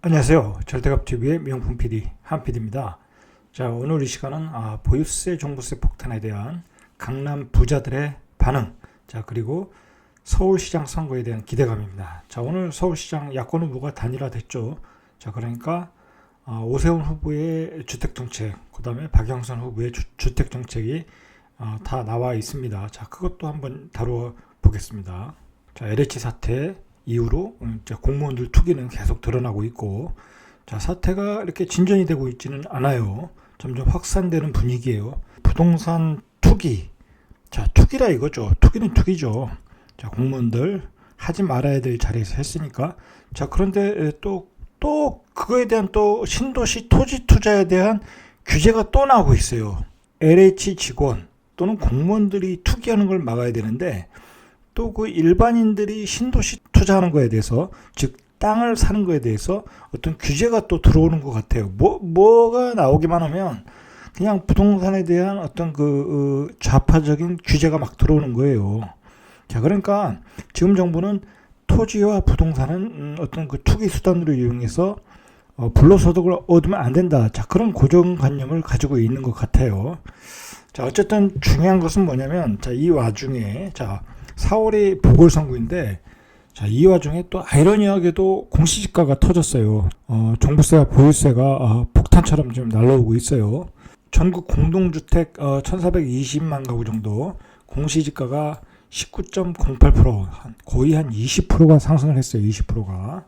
안녕하세요. 절대값TV의 명품 PD 한PD입니다. 자, 오늘 이 시간은 보유세 종부세 폭탄에 대한 강남 부자들의 반응, 자 그리고 서울시장 선거에 대한 기대감입니다. 자, 오늘 서울시장 야권 후보가 단일화됐죠. 자, 그러니까 오세훈 후보의 주택정책, 그 다음에 박영선 후보의 주택정책이 다 나와 있습니다. 자, 그것도 한번 다루어 보겠습니다. 자, LH 사태 이후로 공무원들 투기는 계속 드러나고 있고, 자, 사태가 이렇게 진전이 되고 있지는 않아요. 점점 확산되는 분위기예요. 부동산 투기, 자, 투기라 이거죠. 투기는 투기죠. 자, 공무원들 하지 말아야 될 자리에서 했으니까. 자, 그런데 또 그거에 대한 또 신도시 토지 투자에 대한 규제가 또 나오고 있어요. LH 직원 또는 공무원들이 투기하는 걸 막아야 되는데, 또 그 일반인들이 신도시 투자하는 거에 대해서, 즉 땅을 사는 거에 대해서 어떤 규제가 또 들어오는 것 같아요. 뭐가 나오기만 하면 그냥 부동산에 대한 어떤 그 좌파적인 규제가 막 들어오는 거예요. 자, 그러니까 지금 정부는 토지와 부동산은 어떤 그 투기 수단으로 이용해서 불로소득을 얻으면 안 된다. 자, 그런 고정관념을 가지고 있는 것 같아요. 자, 어쨌든 중요한 것은 뭐냐면, 자, 이 와중에, 자, 4월이 보궐선거인데, 자, 이 와중에 또 아이러니하게도 공시지가가 터졌어요. 종부세와 보유세가 폭탄처럼 지금 날라오고 있어요. 전국 공동주택 1420만 가구 정도, 공시지가가 19.08%, 거의 한 20%가 상승을 했어요. 20%가.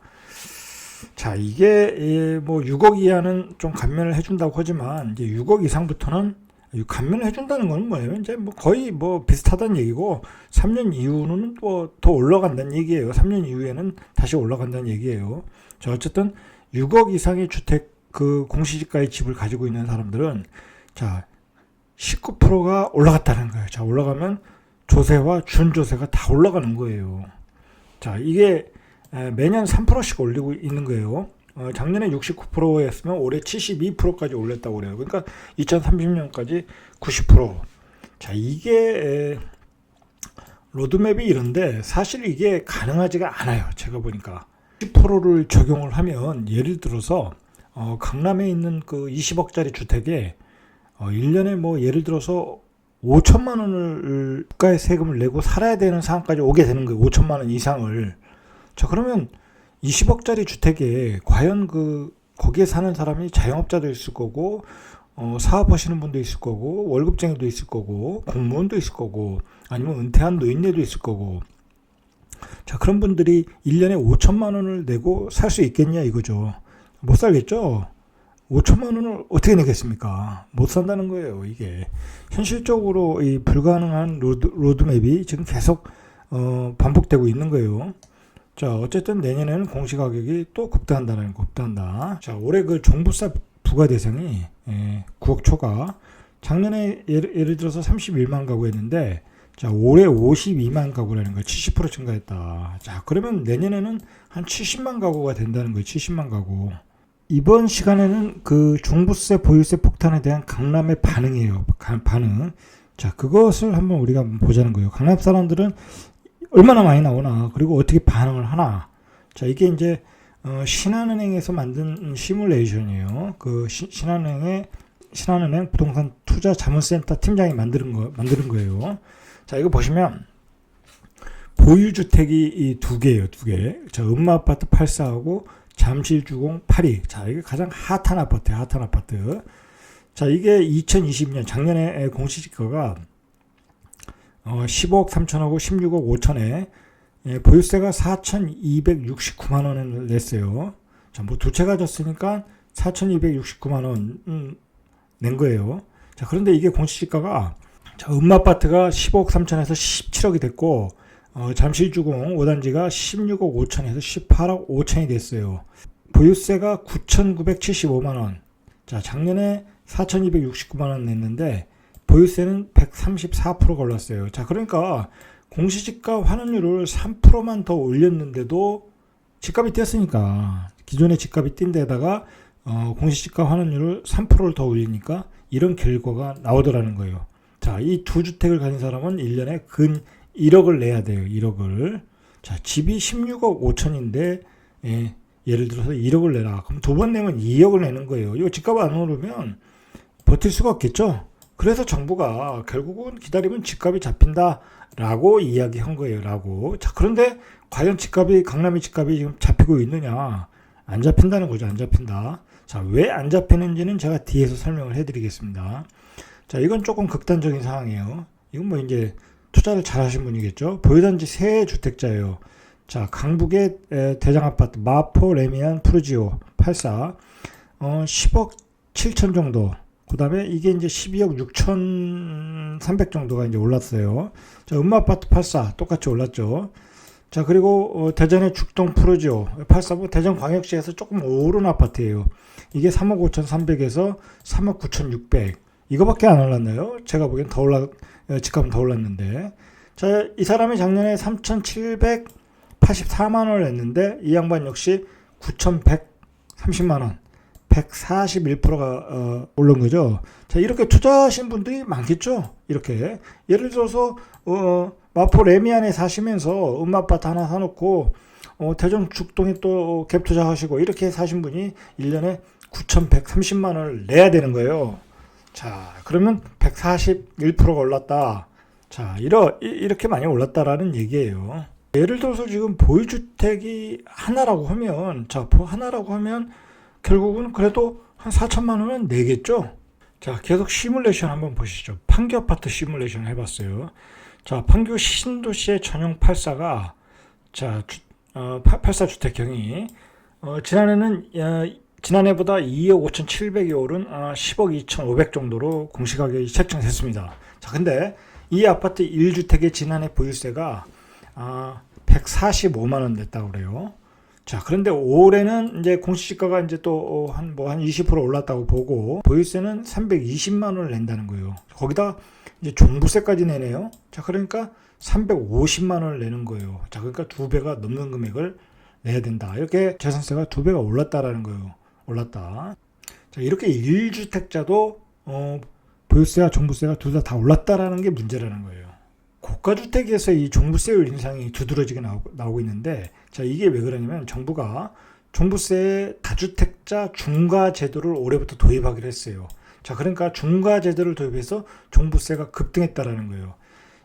자, 이게 뭐 6억 이하는 좀 감면을 해준다고 하지만, 이제 6억 이상부터는 감면을 해준다는 건 뭐예요? 이제 뭐 거의 뭐 비슷하다는 얘기고, 3년 이후는 또 더 올라간다는 얘기예요. 3년 이후에는 다시 올라간다는 얘기예요. 자, 어쨌든 6억 이상의 주택, 그 공시지가의 집을 가지고 있는 사람들은, 자, 19%가 올라갔다는 거예요. 자, 올라가면 조세와 준조세가 다 올라가는 거예요. 자, 이게 매년 3%씩 올리고 있는 거예요. 작년에 69%였으면 올해 72%까지 올렸다고 그래요. 그러니까 2030년까지 90%. 자, 이게 로드맵이 이런데 사실 이게 가능하지가 않아요. 제가 보니까 10%를 적용을 하면, 예를 들어서 강남에 있는 그 20억짜리 주택에 1년에 뭐 예를 들어서 5천만 원을 국가의 세금을 내고 살아야 되는 상황까지 오게 되는 거예요. 5천만 원 이상을. 자, 그러면 20억짜리 주택에 과연 거기에 사는 사람이 자영업자도 있을 거고, 사업하시는 분도 있을 거고, 월급쟁이도 있을 거고, 공무원도 있을 거고, 아니면 은퇴한 노인네도 있을 거고. 자, 그런 분들이 1년에 5천만 원을 내고 살 수 있겠냐 이거죠. 못 살겠죠. 5천만 원을 어떻게 내겠습니까? 못 산다는 거예요. 이게 현실적으로 이 불가능한 로드맵이 지금 계속 반복되고 있는 거예요. 자, 어쨌든 내년에는 공시가격이 또 급등한다. 자, 올해 그 종부세 부과 대상이 9억 초과. 작년에 예를 들어서 31만 가구였는데, 자, 올해 52만 가구라는 거예요. 70% 증가했다. 자, 그러면 내년에는 한 70만 가구가 된다는 거예요. 70만 가구. 이번 시간에는 그 종부세 보유세 폭탄에 대한 강남의 반응이에요. 반응. 자, 그것을 한번 우리가 한번 보자는 거예요. 강남 사람들은 얼마나 많이 나오나, 그리고 어떻게 반응을 하나. 자, 이게 이제 신한은행에서 만든 시뮬레이션이에요. 그 신한은행 부동산 투자 자문센터 팀장이 만드는 거예요. 자, 이거 보시면 보유주택이 이 두 개예요. 두 개. 자, 음마아파트 84하고 잠실주공 82. 자, 이게 가장 핫한 아파트. 자, 이게 2020년 작년에 공시지가가 10억 3천하고 16억 5천에 보유세가 4,269만 원을 냈어요. 자, 뭐 두 채 가졌으니까 4,269만 원 낸 거예요. 자, 그런데 이게 공시지가가, 자, 음마아파트가 10억 3천에서 17억이 됐고, 잠실주공 5단지가 16억 5천에서 18억 5천이 됐어요. 보유세가 9,975만 원. 자, 작년에 4,269만 원 냈는데 보유세는 134%가 올랐어요. 자, 그러니까 공시지가 환원율을 3%만 더 올렸는데도 집값이 뛰었으니까, 기존의 집값이 뛴 데다가 공시지가 환원율을 3%를 더 올리니까 이런 결과가 나오더라는 거예요. 자, 이 두 주택을 가진 사람은 1년에 근 1억을 내야 돼요. 1억을. 자, 집이 16억 5천인데 예를 들어서 1억을 내라. 그럼 두 번 내면 2억을 내는 거예요. 이거 집값 안 오르면 버틸 수가 없겠죠. 그래서 정부가 결국은 기다리면 집값이 잡힌다라고 이야기한 거예요. 라고. 자, 그런데 과연 강남의 집값이 지금 잡히고 있느냐? 안 잡힌다는 거죠. 안 잡힌다. 자, 왜 안 잡히는지는 제가 뒤에서 설명을 해드리겠습니다. 자, 이건 조금 극단적인 상황이에요. 이건 뭐 이제 투자를 잘 하신 분이겠죠. 보유단지 새 주택자예요. 자, 강북의 대장 아파트 마포 레미안 푸르지오 84 10억 7천 정도. 그 다음에 이게 이제 12억 6,300 정도가 이제 올랐어요. 자, 음마아파트 84 똑같이 올랐죠. 자, 그리고 대전의 죽동 푸르지오 84부 대전광역시에서 조금 오른 아파트예요. 이게 3억 5,300에서 3억 9,600 이거밖에 안 올랐나요? 제가 보기엔 집값은 더 올랐는데. 자, 이 사람이 작년에 3,784만 원을 냈는데 이 양반 역시 9,130만 원 141%가 오른 거죠. 자, 이렇게 투자하신 분들이 많겠죠. 이렇게 예를 들어서 마포 레미안에 사시면서 음마아파트 하나 사놓고 대전 죽동에 또 갭 투자하시고 이렇게 사신 분이 1년에 9,130만 원을 내야 되는 거예요. 자, 그러면 141%가 올랐다. 자, 이렇게 많이 올랐다라는 얘기예요. 예를 들어서 지금 보유주택이 하나라고 하면, 결국은 그래도 한 4천만 원은 내겠죠? 자, 계속 시뮬레이션 한번 보시죠. 판교 아파트 시뮬레이션 해봤어요. 자, 판교 신도시의 전용 84가, 자, 84주택형이, 지난해보다 2억 5,700이 오른 10억 2,500 정도로 공시가격이 책정됐습니다. 자, 근데 이 아파트 1주택의 지난해 보유세가 145만 원 냈다고 그래요. 자, 그런데 올해는 이제 공시지가가 이제 또 한 20% 올랐다고 보고 보유세는 320만 원을 낸다는 거예요. 거기다 이제 종부세까지 내네요. 자, 그러니까 350만 원을 내는 거예요. 자, 그러니까 2배가 넘는 금액을 내야 된다. 이렇게 재산세가 2배가 올랐다라는 거예요. 올랐다. 자, 이렇게 1주택자도 보유세와 종부세가 둘 다 올랐다라는 게 문제라는 거예요. 고가주택에서 이 종부세율 인상이 두드러지게 나오고 있는데, 자, 이게 왜 그러냐면 정부가 종부세 다주택자 중과 제도를 올해부터 도입하기로 했어요. 자, 그러니까 중과 제도를 도입해서 종부세가 급등했다라는 거예요.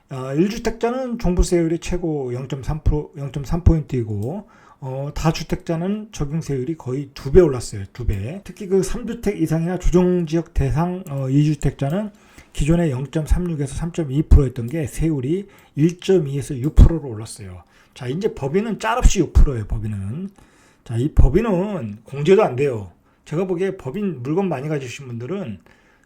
1주택자는 종부세율이 최고 0.3%이고 다주택자는 적용세율이 거의 2배 올랐어요. 2배. 특히 그 3주택 이상이나 조정지역 대상 2주택자는 기존에 0.36에서 3.2%였던 게 세율이 1.2에서 6%로 올랐어요. 자, 이제 법인은 짤없이 6%예요. 법인은. 자, 이 법인은 공제도 안 돼요. 제가 보기에 법인 물건 많이 가지신 분들은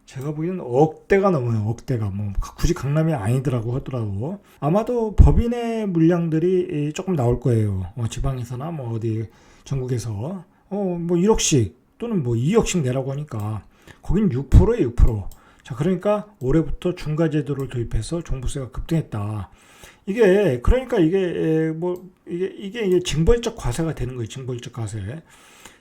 제가 보기에는 억대가 넘어요. 억대가. 뭐 굳이 강남이 아니더라고 하더라도 아마도 법인의 물량들이 조금 나올 거예요. 지방에서나 뭐 어디 전국에서 뭐 1억씩 또는 뭐 2억씩 내라고 하니까 거긴 6%에 6%. 자, 그러니까 올해부터 중과제도를 도입해서 종부세가 급등했다. 이게 그러니까 이게 징벌적 과세가 되는 거예요. 징벌적 과세.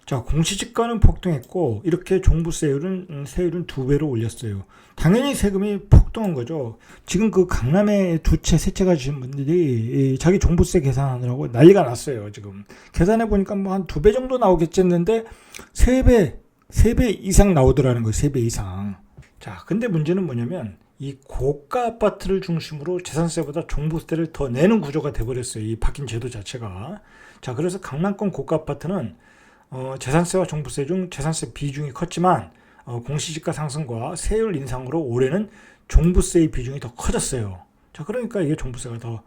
자, 공시지가는 폭등했고 이렇게 종부세율은 2배로 올렸어요. 당연히 세금이 폭등한 거죠. 지금 그 강남에 2채, 3채 가지신 분들이 자기 종부세 계산하느라고 난리가 났어요. 지금 계산해 보니까 뭐 한 2배 정도 나오겠지 했는데 3배 이상 나오더라는 거예요. 3배 이상. 자, 근데 문제는 뭐냐면 이 고가 아파트를 중심으로 재산세보다 종부세를 더 내는 구조가 돼버렸어요. 이 바뀐 제도 자체가. 자, 그래서 강남권 고가 아파트는 재산세와 종부세 중 재산세 비중이 컸지만 공시지가 상승과 세율 인상으로 올해는 종부세의 비중이 더 커졌어요. 자, 그러니까 이게 종부세가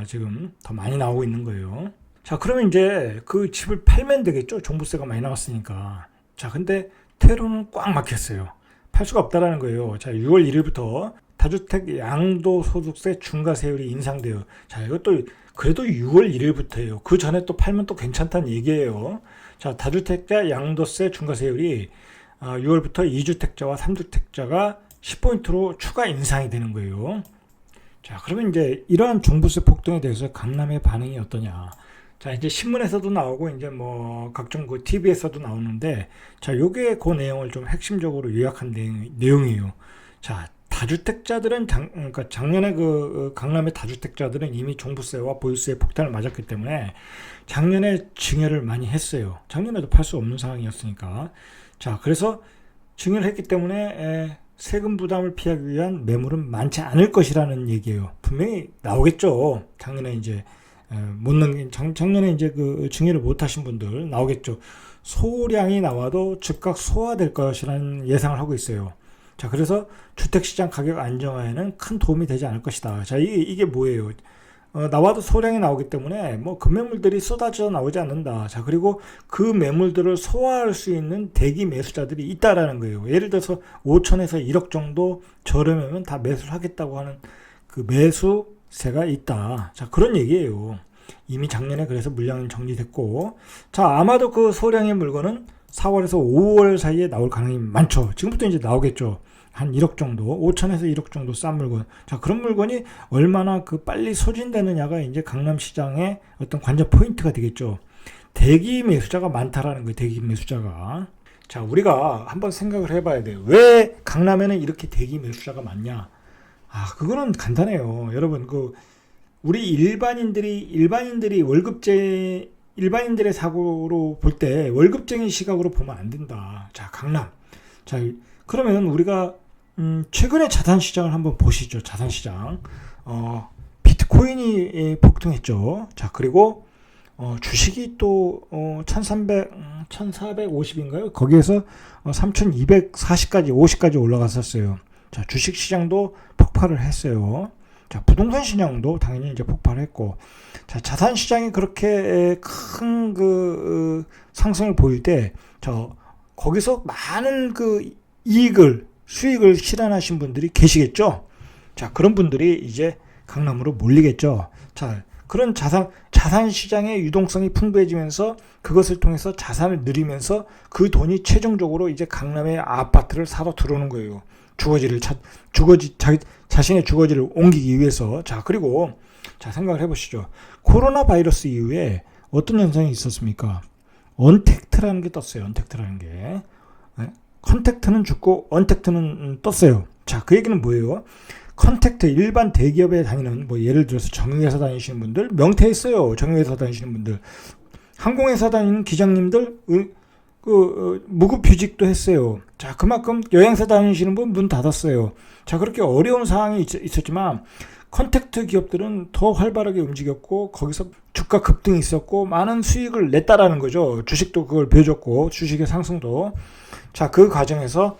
지금 더 많이 나오고 있는 거예요. 자, 그러면 이제 그 집을 팔면 되겠죠. 종부세가 많이 나왔으니까. 자, 근데 퇴로는 꽉 막혔어요. 팔 수가 없다라는 거예요. 자, 6월 1일부터 다주택 양도소득세 중과세율이 인상돼요. 자, 이것도 그래도 6월 1일부터예요. 그 전에 또 팔면 또 괜찮다는 얘기예요. 자, 다주택자 양도세 중과세율이 6월부터 2주택자와 3주택자가 10포인트로 추가 인상이 되는 거예요. 자, 그러면 이제 이러한 종부세 폭등에 대해서 강남의 반응이 어떠냐? 자, 이제 신문에서도 나오고 이제 뭐 각종 그 TV에서도 나오는데, 자, 요게 그 내용을 좀 핵심적으로 요약한 내용이에요. 자, 다주택자들은 그러니까 작년에 그 강남의 다주택자들은 이미 종부세와 보유세의 폭탄을 맞았기 때문에 작년에 증여를 많이 했어요. 작년에도 팔 수 없는 상황이었으니까. 자, 그래서 증여를 했기 때문에 세금 부담을 피하기 위한 매물은 많지 않을 것이라는 얘기예요. 분명히 나오겠죠. 작년에 이제 못 넘긴 작년에 이제 그 증여를 못 하신 분들 나오겠죠. 소량이 나와도 즉각 소화될 것이라는 예상을 하고 있어요. 자, 그래서 주택시장 가격 안정화에는 큰 도움이 되지 않을 것이다. 자, 이게 뭐예요? 나와도 소량이 나오기 때문에 뭐 금매물들이 쏟아져 나오지 않는다. 자, 그리고 그 매물들을 소화할 수 있는 대기 매수자들이 있다라는 거예요. 예를 들어서 5천에서 1억 정도 저렴하면 다 매수를 하겠다고 하는 그 매수세가 있다. 자, 그런 얘기예요. 이미 작년에 그래서 물량은 정리됐고, 자, 아마도 그 소량의 물건은 4월에서 5월 사이에 나올 가능성이 많죠. 지금부터 이제 나오겠죠. 한 1억 정도, 5천에서 1억 정도 싼 물건. 자, 그런 물건이 얼마나 그 빨리 소진되느냐가 이제 강남시장의 어떤 관전 포인트가 되겠죠. 대기 매수자가 많다라는 거예요. 대기 매수자가. 자, 우리가 한번 생각을 해봐야 돼요. 왜 강남에는 이렇게 대기 매수자가 많냐? 아, 그거는 간단해요. 여러분, 우리 일반인들이 일반인들의 사고로 볼 때 월급쟁이 시각으로 보면 안 된다. 자, 강남. 자, 그러면 우리가 최근에 자산시장을 한번 보시죠. 자산시장. 비트코인이 폭등했죠. 자, 그리고 주식이 또 1450인가요? 거기에서 3240까지 50까지 올라갔었어요. 자, 주식시장도 폭발을 했어요. 자, 부동산 시장도 당연히 이제 폭발했고, 자, 자산 시장이 그렇게 큰 상승을 보일 때, 거기서 많은 수익을 실현하신 분들이 계시겠죠? 자, 그런 분들이 이제 강남으로 몰리겠죠? 자, 그런 자산 시장의 유동성이 풍부해지면서 그것을 통해서 자산을 늘리면서 그 돈이 최종적으로 이제 강남의 아파트를 사러 들어오는 거예요. 자신의 주거지를 옮기기 위해서. 자, 그리고 생각을 해보시죠. 코로나 바이러스 이후에 어떤 현상이 있었습니까? 언택트라는 게 떴어요. 언택트라는 게. 컨택트는 죽고 언택트는 떴어요. 자, 그 얘기는 뭐예요? 컨택트, 일반 대기업에 다니는, 예를 들어서 정유회사 다니시는 분들, 명태에 있어요. 정유회사 다니시는 분들. 항공회사 다니는 기장님들, 무급휴직도 했어요. 자, 그만큼 여행사 다니시는 분 문 닫았어요. 자, 그렇게 어려운 상황이 있었지만 컨택트 기업들은 더 활발하게 움직였고 거기서 주가 급등이 있었고 많은 수익을 냈다라는 거죠. 주식도 그걸 보여줬고 주식의 상승도. 자, 그 과정에서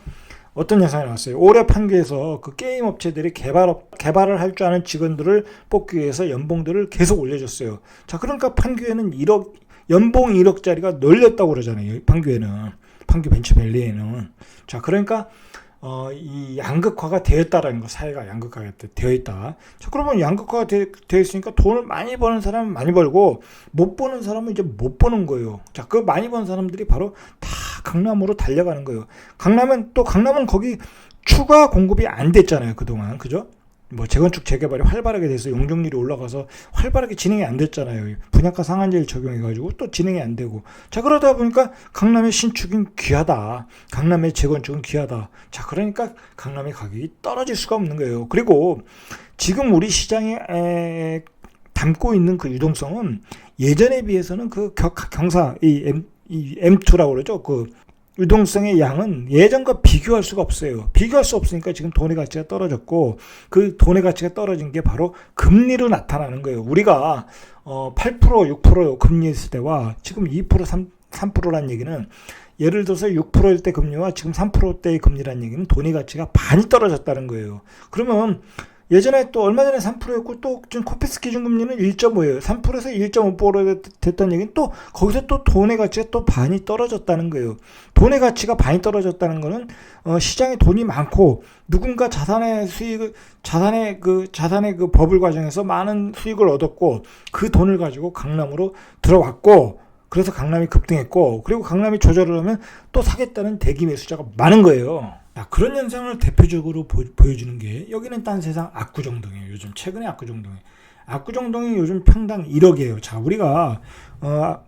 어떤 현상이 나왔어요. 올해 판교에서 그 게임 업체들이 개발을 할 줄 아는 직원들을 뽑기 위해서 연봉들을 계속 올려줬어요. 자, 그러니까 판교에는 연봉 1억짜리가 널렸다고 그러잖아요. 판교 벤처밸리에는. 자, 그러니까 이 양극화가 되었다라는 거. 사회가 양극화가 되어 있다. 자, 그러면 양극화가 되어 있으니까 돈을 많이 버는 사람은 많이 벌고 못 버는 사람은 이제 못 버는 거예요. 자, 그 많이 버는 사람들이 바로 다 강남으로 달려가는 거예요. 강남은 거기 추가 공급이 안 됐잖아요. 그동안. 그죠? 재건축 재개발이 활발하게 돼서 용적률이 올라가서 활발하게 진행이 안 됐잖아요. 분양가 상한제를 적용해가지고 또 진행이 안 되고. 자, 그러다 보니까 강남의 신축은 귀하다. 강남의 재건축은 귀하다. 자, 그러니까 강남의 가격이 떨어질 수가 없는 거예요. 그리고 지금 우리 시장에 담고 있는 그 유동성은 예전에 비해서는 이 M2라고 그러죠. 유동성의 양은 예전과 비교할 수가 없어요. 비교할 수 없으니까 지금 돈의 가치가 떨어졌고 그 돈의 가치가 떨어진 게 바로 금리로 나타나는 거예요. 우리가 8% 6% 금리였을 때와 지금 2% 3%라는 얘기는 예를 들어서 6%일 때 금리와 지금 3%대의 금리라는 얘기는 돈의 가치가 반이 떨어졌다는 거예요. 그러면 예전에 또 얼마 전에 3%였고 또 지금 코피스 기준금리는 1.5예요. 3%에서 1.5% 됐다는 얘기는 또 거기서 또 돈의 가치가 또 반이 떨어졌다는 거예요. 돈의 가치가 반이 떨어졌다는 거는 시장에 돈이 많고 누군가 자산의 버블 과정에서 많은 수익을 얻었고 그 돈을 가지고 강남으로 들어왔고 그래서 강남이 급등했고 그리고 강남이 조절을 하면 또 사겠다는 대기 매수자가 많은 거예요. 자, 그런 현상을 대표적으로 보여주는 게 여기는 딴 세상 압구정동이에요. 요즘 최근에 압구정동에 압구정동이 요즘 평당 1억이에요. 자, 우리가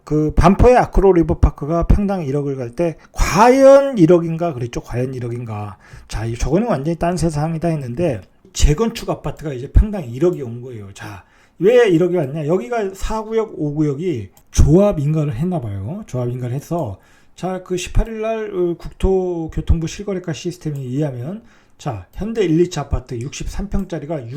그 반포의 아크로 리버파크가 평당 1억을 갈 때 과연 1억인가 그랬죠. 과연 1억인가. 자, 저거는 완전히 딴 세상이다 했는데 재건축 아파트가 이제 평당 1억이 온 거예요. 자, 왜 1억이 왔냐? 여기가 4구역, 5구역이 조합 인가를 했나 봐요. 조합 인가를 해서 자, 그 18일 날 국토교통부 실거래가 시스템에 의하면 자, 현대 1, 2차 아파트 63평짜리가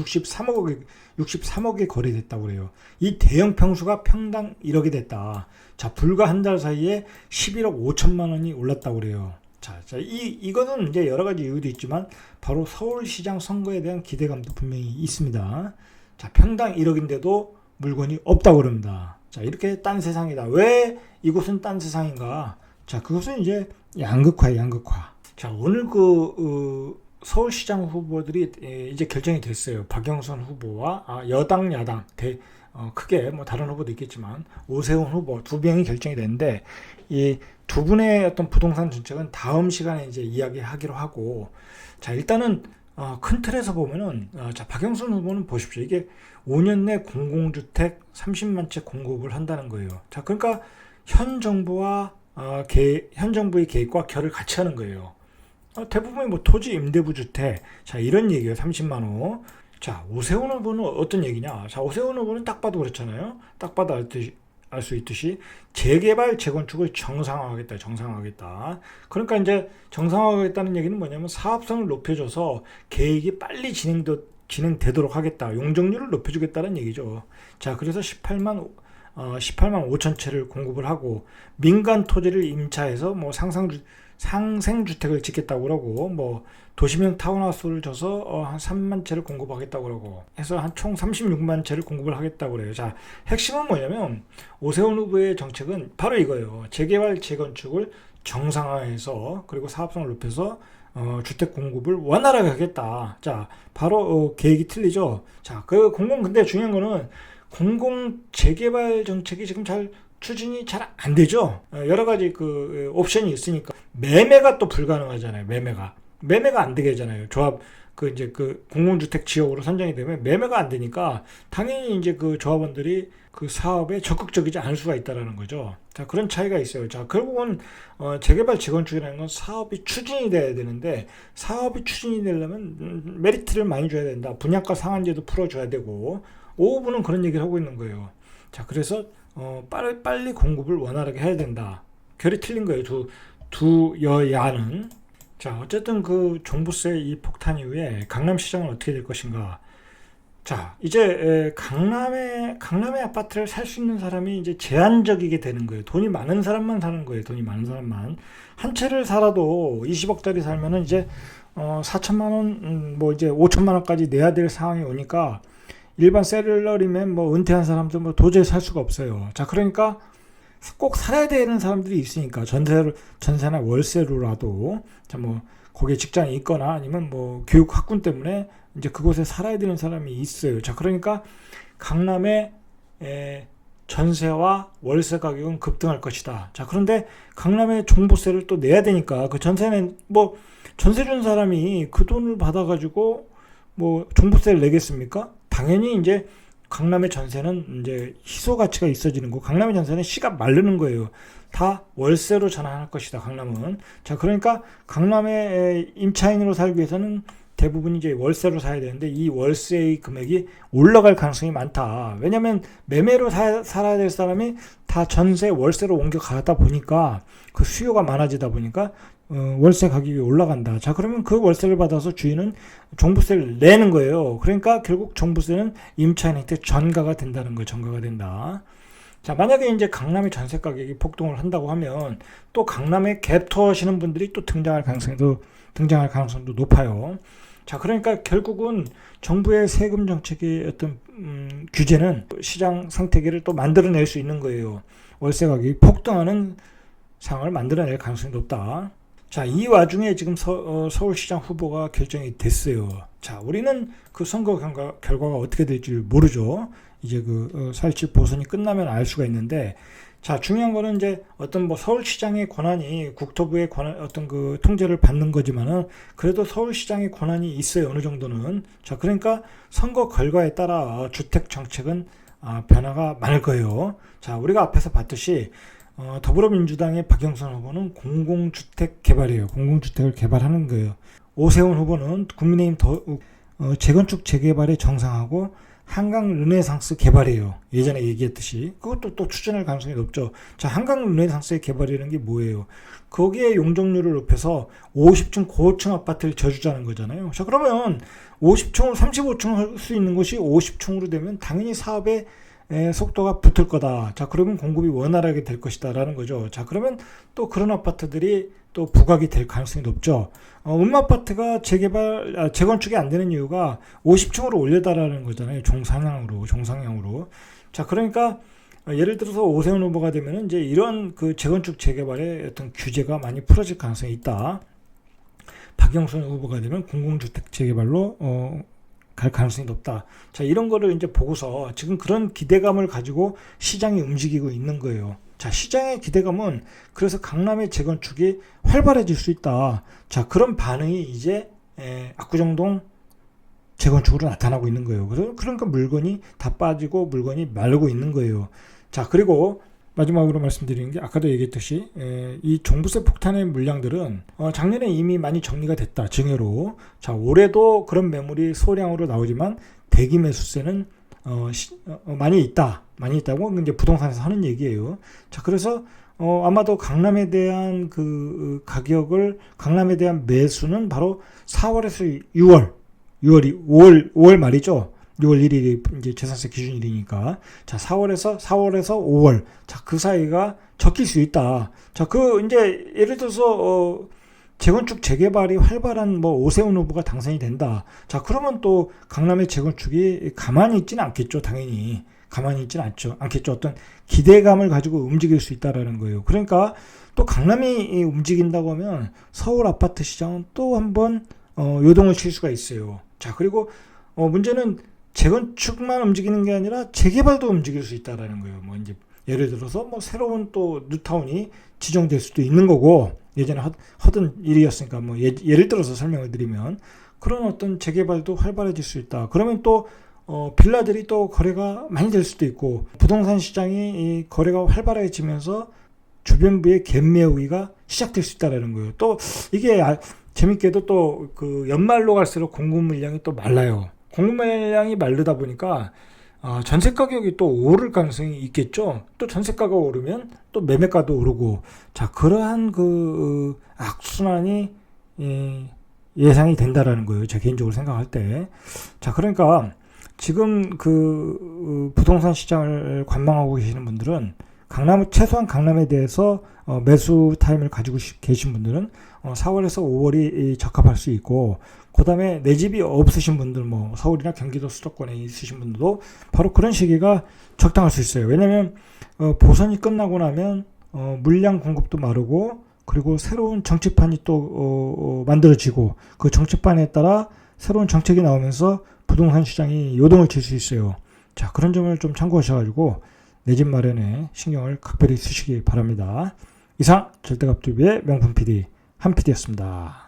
63억에 거래됐다고 그래요. 이 대형 평수가 평당 1억이 됐다. 자, 불과 한 달 사이에 11억 5천만 원이 올랐다고 그래요. 자, 이거는 이제 여러 가지 이유도 있지만 바로 서울시장 선거에 대한 기대감도 분명히 있습니다. 자, 평당 1억인데도 물건이 없다고 그럽니다. 자, 이렇게 딴 세상이다. 왜 이곳은 딴 세상인가? 자, 그것은 이제 양극화예요, 양극화. 자, 오늘 서울시장 후보들이 이제 결정이 됐어요. 박영선 후보와 여당, 야당, 크게 뭐 다른 후보도 있겠지만 오세훈 후보 두 명이 결정이 됐는데 이 두 분의 어떤 부동산 정책은 다음 시간에 이제 이야기하기로 하고 자, 일단은 큰 틀에서 보면은 자, 박영선 후보는 보십시오. 이게 5년 내 공공주택 30만 채 공급을 한다는 거예요. 자, 그러니까 현 정부의 계획과 결을 같이 하는 거예요. 대부분이 뭐 토지 임대부 주택, 자, 이런 얘기예요. 30만 호. 자, 오세훈 후보는 어떤 얘기냐? 자, 오세훈 후보는 딱 봐도 그렇잖아요. 딱 봐도 알 수 있듯이 재개발, 재건축을 정상화하겠다. 그러니까 이제 정상화하겠다는 얘기는 뭐냐면 사업성을 높여줘서 계획이 빨리 진행되도록 하겠다. 용적률을 높여주겠다는 얘기죠. 자, 그래서 18만 5천 채를 공급을 하고 민간 토지를 임차해서 뭐 상생주택을 짓겠다고 그러고 뭐 도시명 타운하우스를 줘서 한 3만 채를 공급하겠다고 그러고 해서 한 총 36만 채를 공급을 하겠다고 그래요. 자, 핵심은 뭐냐면 오세훈 후보의 정책은 바로 이거예요. 재개발, 재건축을 정상화해서 그리고 사업성을 높여서 주택 공급을 원활하게 하겠다. 자, 바로 계획이 틀리죠. 자, 근데 중요한 거는 공공 재개발 정책이 지금 추진이 잘 안 되죠. 여러 가지 옵션이 있으니까 매매가 또 불가능하잖아요. 매매가 안 되게 하잖아요. 조합 공공주택 지역으로 선정이 되면 매매가 안 되니까 당연히 이제 그 조합원들이 그 사업에 적극적이지 않을 수가 있다라는 거죠. 자, 그런 차이가 있어요. 자, 결국은 재개발 재건축이라는 건 사업이 추진이 돼야 되는데 사업이 추진이 되려면 메리트를 많이 줘야 된다. 분양가 상한제도 풀어줘야 되고 오후부는 그런 얘기를 하고 있는 거예요. 자, 그래서 빨리 공급을 원활하게 해야 된다. 결이 틀린 거예요. 두 여야는. 자, 어쨌든 그 종부세 이 폭탄 이후에 강남시장은 어떻게 될 것인가. 자, 이제 강남의 아파트를 살 수 있는 사람이 이제 제한적이게 되는 거예요. 돈이 많은 사람만 사는 거예요. 돈이 많은 사람만. 한 채를 살아도 20억짜리 살면은 이제 4천만 원, 뭐 이제 5천만 원까지 내야 될 상황이 오니까 일반 셀러리면 뭐 은퇴한 사람들 뭐 도저히 살 수가 없어요. 자, 그러니까 꼭 살아야 되는 사람들이 있으니까 전세나 월세로라도 자, 뭐 거기에 직장이 있거나 아니면 뭐 교육 학군 때문에 이제 그곳에 살아야 되는 사람이 있어요. 자, 그러니까 강남의 전세와 월세 가격은 급등할 것이다. 자, 그런데 강남의 종부세를 또 내야 되니까 그 전세는 뭐 전세 준 사람이 그 돈을 받아가지고 뭐 종부세를 내겠습니까? 당연히 이제 강남의 전세는 이제 희소 가치가 있어지는 거. 강남의 전세는 씨가 마르는 거예요. 다 월세로 전환할 것이다. 강남은. 자, 그러니까 강남의 임차인으로 살기 위해서는 대부분 이제 월세로 사야 되는데 이 월세의 금액이 올라갈 가능성이 많다. 왜냐하면 매매로 살아야 될 사람이 다 전세 월세로 옮겨가다 보니까 그 수요가 많아지다 보니까 월세 가격이 올라간다. 자, 그러면 그 월세를 받아서 주인은 종부세를 내는 거예요. 그러니까 결국 종부세는 임차인한테 전가가 된다는 거예요. 전가가 된다. 자, 만약에 이제 강남의 전세 가격이 폭등을 한다고 하면 또 강남에 갭 투어하시는 분들이 또 등장할 가능성도 높아요. 자, 그러니까 결국은 정부의 세금 정책의 어떤 규제는 시장 생태계를 또 만들어낼 수 있는 거예요. 월세 가격이 폭등하는 상황을 만들어낼 가능성이 높다. 자, 이 와중에 지금 서울시장 후보가 결정이 됐어요. 자, 우리는 그 선거 결과가 어떻게 될지 모르죠. 이제 4.27 보선이 끝나면 알 수가 있는데, 자, 중요한 거는 이제 어떤 뭐 서울시장의 권한이 국토부의 권한, 어떤 그 통제를 받는 거지만은 그래도 서울시장의 권한이 있어요. 어느 정도는. 자, 그러니까 선거 결과에 따라 주택 정책은 변화가 많을 거예요. 자, 우리가 앞에서 봤듯이 더불어민주당의 박영선 후보는 공공주택 개발이에요. 공공주택을 개발하는 거예요. 오세훈 후보는 국민의힘 재건축 재개발에 정상하고 한강 르네상스 개발이에요. 예전에 얘기했듯이 그것도 또 추진할 가능성이 높죠. 자, 한강 르네상스의 개발이라는 게 뭐예요? 거기에 용적률을 높여서 50층 고층 아파트를 저주자는 거잖아요. 자, 그러면 50층을 35층 할 수 있는 곳이 50층으로 되면 당연히 사업의 속도가 붙을 거다. 자, 그러면 공급이 원활하게 될 것이다 라는 거죠. 자, 그러면 또 그런 아파트들이 또 부각이 될 가능성이 높죠. 아파트가 재건축이 안 되는 이유가 50층으로 올려달라는 거잖아요. 종상향으로. 자, 그러니까 예를 들어서 오세훈 후보가 되면 이제 이런 그 재건축 재개발의 어떤 규제가 많이 풀어질 가능성이 있다. 박영선 후보가 되면 공공주택 재개발로 갈 가능성이 높다. 자, 이런 거를 이제 보고서 지금 그런 기대감을 가지고 시장이 움직이고 있는 거예요. 자, 시장의 기대감은 그래서 강남의 재건축이 활발해질 수 있다. 자, 그런 반응이 이제 압구정동 재건축으로 나타나고 있는 거예요. 그러니까 물건이 다 빠지고 물건이 마르고 있는 거예요. 자, 그리고 마지막으로 말씀드리는 게 아까도 얘기했듯이 이 종부세 폭탄의 물량들은 작년에 이미 많이 정리가 됐다. 증여로. 자, 올해도 그런 매물이 소량으로 나오지만 대기 매수세는 많이 있다고 이제 부동산에서 하는 얘기예요. 자, 그래서 아마도 강남에 대한 그 가격을 강남에 대한 매수는 바로 4월에서 5월 말이죠. 6월 1일이 이제 재산세 기준일이니까. 자, 4월에서 5월. 자, 그 사이가 적힐 수 있다. 자, 이제 예를 들어서 재건축 재개발이 활발한 뭐 오세훈 후보가 당선이 된다. 자, 그러면 또 강남의 재건축이 가만히 있지는 않겠죠. 당연히. 가만히 있지는 않겠죠. 어떤 기대감을 가지고 움직일 수 있다라는 거예요. 그러니까 또 강남이 움직인다고 하면 서울 아파트 시장은 또 한번 요동을 칠 수가 있어요. 자, 그리고 문제는 재건축만 움직이는 게 아니라 재개발도 움직일 수 있다라는 거예요. 뭐 이제 예를 들어서 뭐 새로운 또 뉴타운이 지정될 수도 있는 거고, 예전에 하던 일이었으니까 뭐 예를 들어서 설명을 드리면 그런 어떤 재개발도 활발해질 수 있다. 그러면 또 빌라들이 또 거래가 많이 될 수도 있고, 부동산 시장이 이 거래가 활발해지면서 주변부의 갭매우기가 시작될 수 있다라는 거예요. 또 이게 재밌게도 또 그 연말로 갈수록 공급 물량이 또 말라요. 공급 물량이 마르다 보니까 전세 가격이 또 오를 가능성이 있겠죠. 또 전세가가 오르면 또 매매가도 오르고, 자, 그러한 그 악순환이 예상이 된다라는 거예요. 제가 개인적으로 생각할 때. 자, 그러니까 지금 그 부동산 시장을 관망하고 계시는 분들은 최소한 강남에 대해서 매수 타임을 가지고 계신 분들은 4월에서 5월이 적합할 수 있고, 그 다음에 내 집이 없으신 분들, 뭐 서울이나 경기도 수도권에 있으신 분들도 바로 그런 시기가 적당할 수 있어요. 왜냐하면 보선이 끝나고 나면 물량 공급도 마르고, 그리고 새로운 정치판이 또 만들어지고, 그 정치판에 따라 새로운 정책이 나오면서 부동산 시장이 요동을 칠 수 있어요. 자, 그런 점을 좀 참고하셔가지고 내 집 마련에 신경을 각별히 쓰시기 바랍니다. 이상 절대값TV의 명품 PD 한 PD였습니다.